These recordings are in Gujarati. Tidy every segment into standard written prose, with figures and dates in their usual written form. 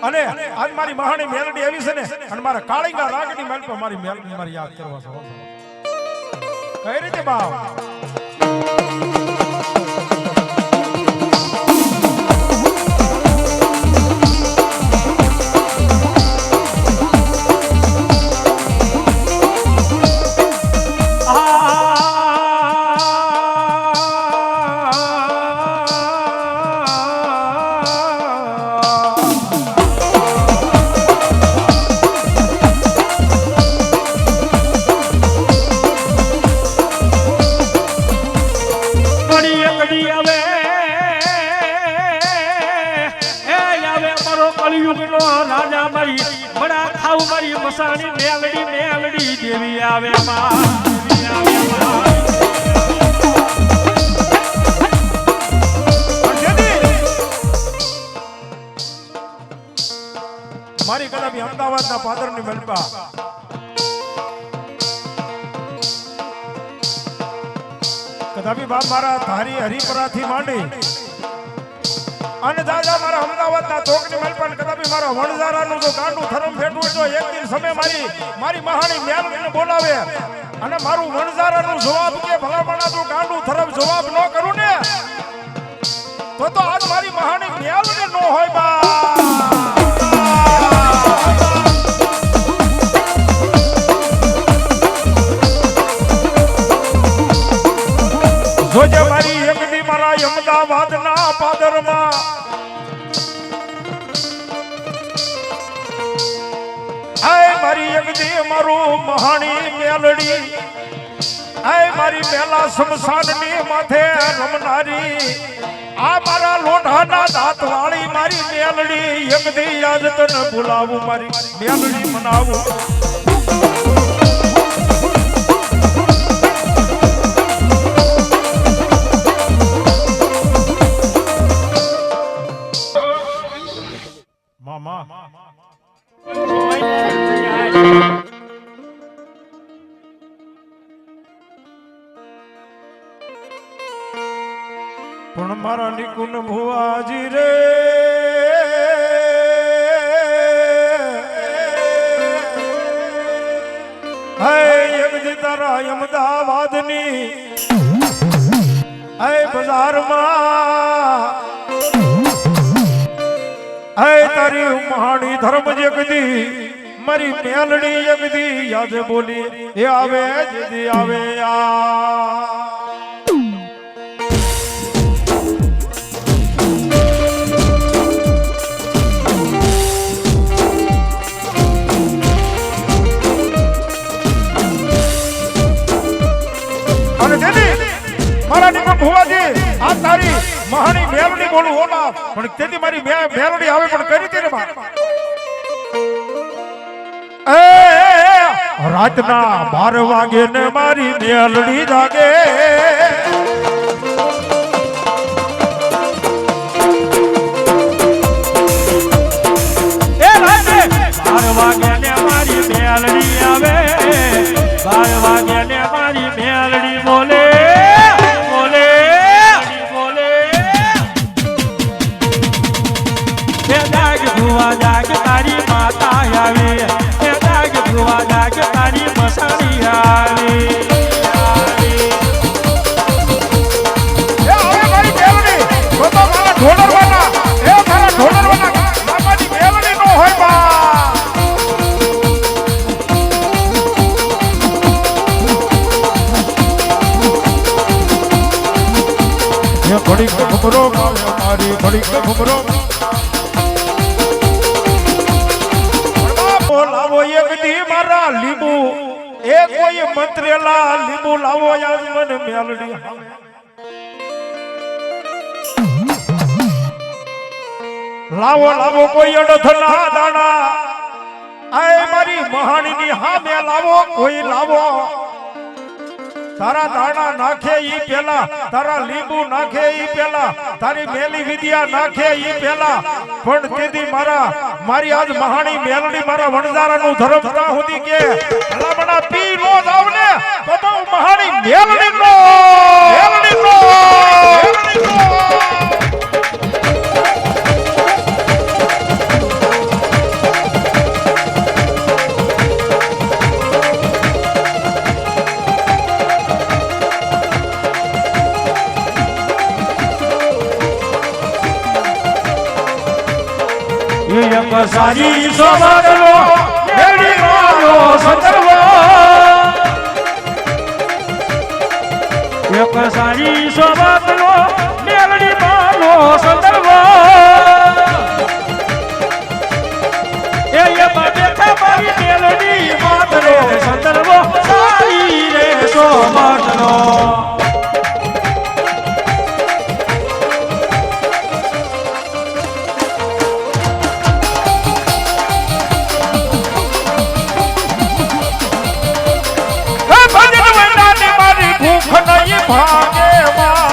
અને આજ મારી મહાની મેલડી આવી છે ને અને મારા કાળીંગા રાગની મેલ પર મારી મેલડી મારી યાદ કરવા છો કઈ રીતે બાપ મસાણી મેલડી મેલડી દેવી આવે માં મારી કદાપી અમદાવાદના પાદરની મલપા કદાપી બાપ મારા ધારી હરિપરાથી માંડી અને દાદા મારા અમદાવાદના ચોકની મલપા કદાપી મારા વણઝારાનું જો ગાંડું થરમ ફેટવું જો એક દિન સમય મારી મહાની મેલડીને બોલાવે અને મારું વણઝારાનું જવાબ કે ભલામણા જો ગાંડું થરમ જવાબ ન કરું ને તો આજ મારી મહાની મેલડી ન હોય બા જોજે મારી એકદી મારા અમદાવાદના પાદરમાં આય મારી એકદી મારું મહાણી મેલડી આય મારી મેલા શમશાનની માથે રમનારી આ મારા લોઢાના દાંતવાળી મારી મેલડી એકદી યાદ તને બોલાવું મારી મેલડી મનાવું પણ મારા નિકુન ભુવાજી રે હે એકદી તારા અમદાવાદની હે બજારમાં હે તારી મહાણી ધર્મ જગદી મારી મેલડી જગદી યાદ બોલી એ આવે જદી આવે આ મારા નિકુન ભુવાજી આ તારી મહાની મેલડી બોલું હો બાપ પણ તેથી મારી મેલડી આવે પણ કરી તે રે બાપ એ રાતના 12 વાગે ને મારી મેલડી જાગે એ રાતે 12 વાગે ને મારી મેલડી આવે 12 વાગે ને મારી મેલડી બોલે જાગ તારી માતા આવે એ જાગ ભુવા જાગ તારી મસાણી આવે એ આવે મારી મેલડી તો મારા ઢોલરવાના એ મારા ઢોલરવાના બાપાની મેલડી નો હોય બા એ ઘડી ખબરો મારી ઘડી ખબરો લાવો એકદી મારા લીંબુ એ કોઈ મંત્રેલા લીંબુ લાવો યાદ મને મેલડી લાવો લાવો કોઈ અડધના દાણા આય મારી મહાણીની હામે લાવો કોઈ લાવો તારા દાણા નાખે ઈ પેલા તારા લીંબુ નાખે ઈ પેલા તારી મેલી વિદ્યા નાખે ઈ પેલા પણ તેથી મારી આજ મહાણી મેલડી મારા વણઝારાનું ધર્મ ત્યાં સુધી કે ભલામણા પી નો જાવ ને તો મહાણી મેલડી નો એક સારી સોબતનો મેલડી મારો સંદર્ભ એક સારી સોબતનો મેલડી મારો સંદર્ભ એ બેઠા મારી મેલડી માતનો સંદર્ભ સારી રે સોબતનો ભાગે માં હે માં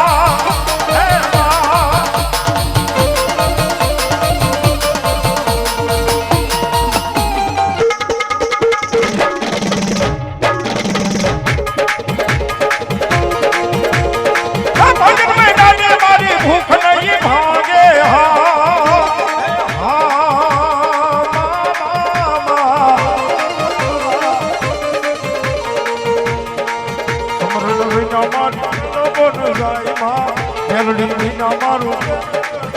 ભજન મેદાને મારી ભૂખ નહીં ભાગે મેલડી વિના મારું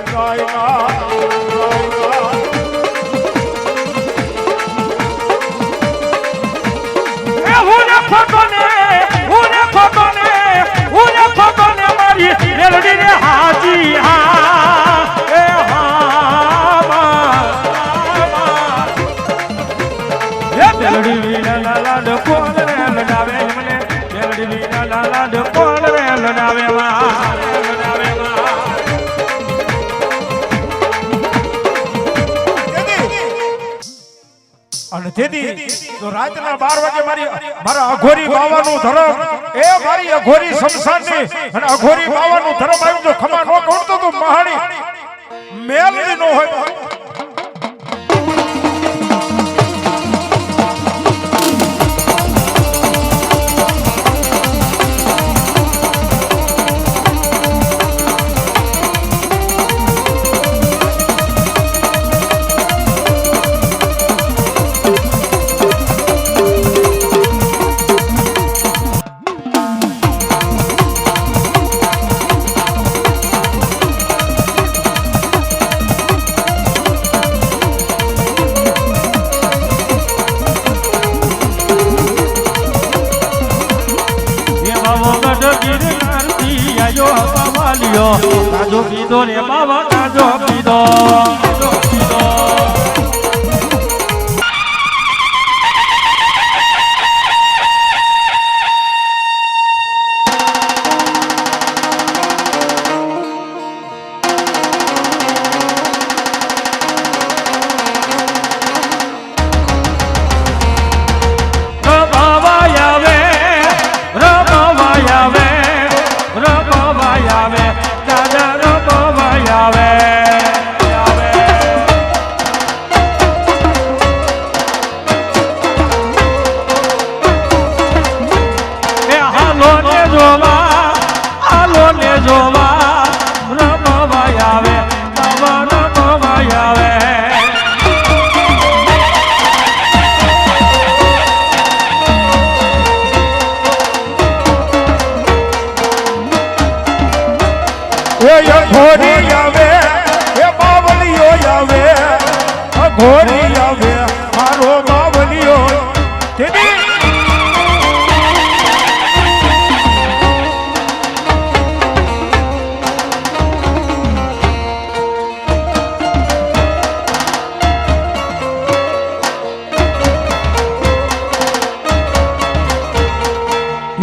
ગાય ના મારી મેલડી રે હાજી હા એ મેલડી વિના લાલાડ કોણ રે લડાવે મને મેલડી વિના લાલાડ કોણ રે લડાવે અને તેથી તો રાતના 12 વાગે મારા અઘોરી બાવાનું ધર્મ એ મારી અઘોરી શમશાનની અને અઘોરી બાવાનું ધર્મ આવ્યું તો ખમા નો કવડતો તો મહાણી મેલડી નો હોય કાજો પીધો રે બાબા કાજો પીધો ઘોરી આવે એ બાવલીઓ આવે ઘોરી આવે મારો બાવલીઓ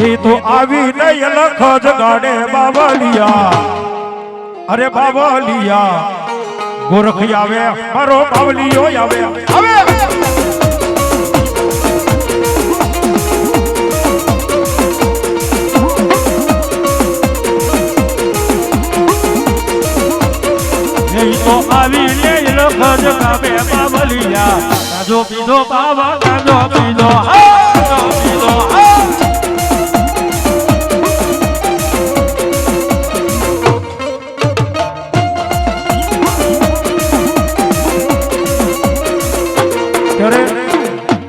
એ તો આવી નહીં લખ જગાડે બાવલિયા અરે બાવલિયા ગોરખ આવે મારો બાવલિયો આવે હવે તો આવી લે લખ જગાવે બાવલિયા કાજો પીધો બાવા કાજો પીધો